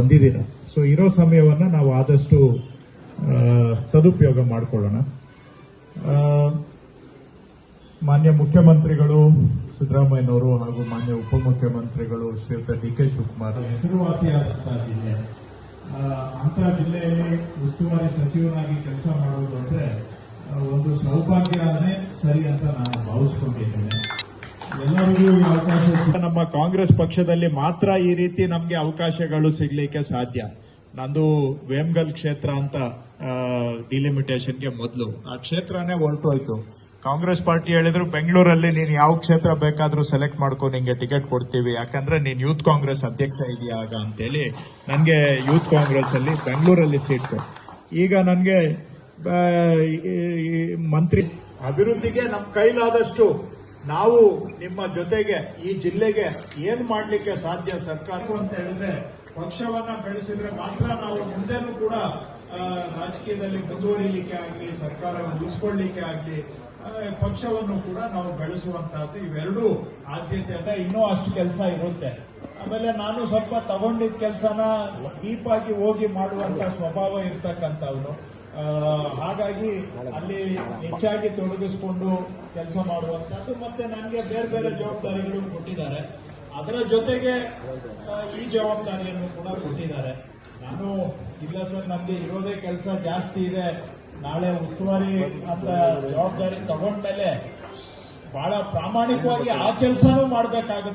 ಬಂದಿದ್ದೀರಾ. ಸೊ ಇರೋ ಸಮಯವನ್ನ ನಾವು ಆದಷ್ಟು ಸದುಪಯೋಗ ಮಾಡಿಕೊಳ್ಳೋಣ. ಮಾನ್ಯ ಮುಖ್ಯಮಂತ್ರಿಗಳು ಸಿದ್ದರಾಮಯ್ಯನವರು ಹಾಗೂ ಮಾನ್ಯ ಉಪಮುಖ್ಯಮಂತ್ರಿಗಳು ಶ್ರೀಯುತ ಡಿ.ಕೆ. ಶಿವಕುಮಾರ್ ಹೆಸರುವಾಸಿಯಾದಂತಹ ಜಿಲ್ಲೆ, ಅಂತಹ ಜಿಲ್ಲೆಯಲ್ಲಿ ಉಸ್ತುವಾರಿ ಸಚಿವನಾಗಿ ಕೆಲಸ ಮಾಡುವುದು ಅಂದ್ರೆ ಒಂದು ಸೌಭಾಗ್ಯನೇ ಸರಿ ಅಂತ ನಾನು ಭಾವಿಸ್ಕೊಂಡಿದ್ದೇನೆ. ಎಲ್ಲರಿಗೂ ಈ ಅವಕಾಶ ನಮ್ಮ ಕಾಂಗ್ರೆಸ್ ಪಕ್ಷದಲ್ಲಿ ಮಾತ್ರ ಈ ರೀತಿ ನಮಗೆ ಅವಕಾಶಗಳು ಸಿಗ್ಲಿಕ್ಕೆ ಸಾಧ್ಯ. ನಂದು ವೇಮಗಲ್ ಕ್ಷೇತ್ರ ಅಂತ ಡಿಲಿಮಿಟೇಷನ್ಗೆ ಮೊದಲು ಆ ಕ್ಷೇತ್ರನೇ ಹೊರಟೋಯ್ತು. ಕಾಂಗ್ರೆಸ್ ಪಾರ್ಟಿ ಹೇಳಿದ್ರು ಬೆಂಗಳೂರಲ್ಲಿ ನೀನು ಯಾವ ಕ್ಷೇತ್ರ ಬೇಕಾದ್ರೂ ಸೆಲೆಕ್ಟ್ ಮಾಡ್ಕೊ, ನಿಂಗೆ ಟಿಕೆಟ್ ಕೊಡ್ತೀವಿ, ಯಾಕಂದ್ರೆ ನೀನ್ ಯೂತ್ ಕಾಂಗ್ರೆಸ್ ಅಧ್ಯಕ್ಷ ಇದೆಯಾ ಆಗ ಅಂತೇಳಿ ನನಗೆ ಯೂತ್ ಕಾಂಗ್ರೆಸ್ ಅಲ್ಲಿ ಬೆಂಗಳೂರಲ್ಲಿ ಸೀಟ್ ಕೊಟ್ಟು, ಈಗ ನನಗೆ ಮಂತ್ರಿ ಅಭಿವೃದ್ಧಿಗೆ ನಮ್ಮ ಕೈಲಾದಷ್ಟು ನಾವು ನಿಮ್ಮ ಜೊತೆಗೆ ಈ ಜಿಲ್ಲೆಗೆ ಏನ್ ಮಾಡ್ಲಿಕ್ಕೆ ಸಾಧ್ಯ ಸರ್ಕಾರ ಅಂತ ಹೇಳಿದ್ರೆ ಪಕ್ಷವನ್ನ ಬೆಳೆಸಿದ್ರೆ ಮಾತ್ರ ನಾವು ಮುಂದೆನೂ ಕೂಡ ರಾಜಕೀಯದಲ್ಲಿ ಮುಂದುವರಿಲಿಕ್ಕೆ ಆಗಲಿ, ಸರ್ಕಾರ ಉಳಿಸಿಕೊಳ್ಳಿಕ್ಕೆ ಆಗಲಿ, ಪಕ್ಷವನ್ನು ಕೂಡ ನಾವು ಬೆಳೆಸುವಂತಹದ್ದು. ಇವೆರಡೂ ಆದ್ಯತೆಯನ್ನ ಇನ್ನೂ ಅಷ್ಟು ಕೆಲಸ ಇರುತ್ತೆ. ಆಮೇಲೆ ನಾನು ಸ್ವಲ್ಪ ತಗೊಂಡಿದ್ದ ಕೆಲಸನ ಡೀಪಾಗಿ ಹೋಗಿ ಮಾಡುವಂತ ಸ್ವಭಾವ ಇರ್ತಕ್ಕಂಥವ್ನು. ಹಾಗಾಗಿ ಅಲ್ಲಿ ಹೆಚ್ಚಾಗಿ ತೊಡಗಿಸಿಕೊಂಡು ಕೆಲಸ ಮಾಡುವಂತದ್ದು. ಮತ್ತೆ ನನಗೆ ಬೇರೆ ಬೇರೆ ಜವಾಬ್ದಾರಿಗಳು ಕೊಟ್ಟಿದ್ದಾರೆ. ಅದರ ಜೊತೆಗೆ ಈ ಜವಾಬ್ದಾರಿಯನ್ನು ಕೂಡ ಕೊಟ್ಟಿದ್ದಾರೆ. ನಾನು ಇಲ್ಲ ಸರ್ ನನಗೆ ಇರೋದೇ ಕೆಲಸ ಜಾಸ್ತಿ ಇದೆ, ನಾಳೆ ಉಸ್ತುವಾರಿ ಅಂತ ಜವಾಬ್ದಾರಿ ತಗೊಂಡ್ಮೇಲೆ ಬಹಳ ಪ್ರಾಮಾಣಿಕವಾಗಿ ಆ ಕೆಲಸನೂ ಮಾಡಬೇಕಾಗುತ್ತೆ.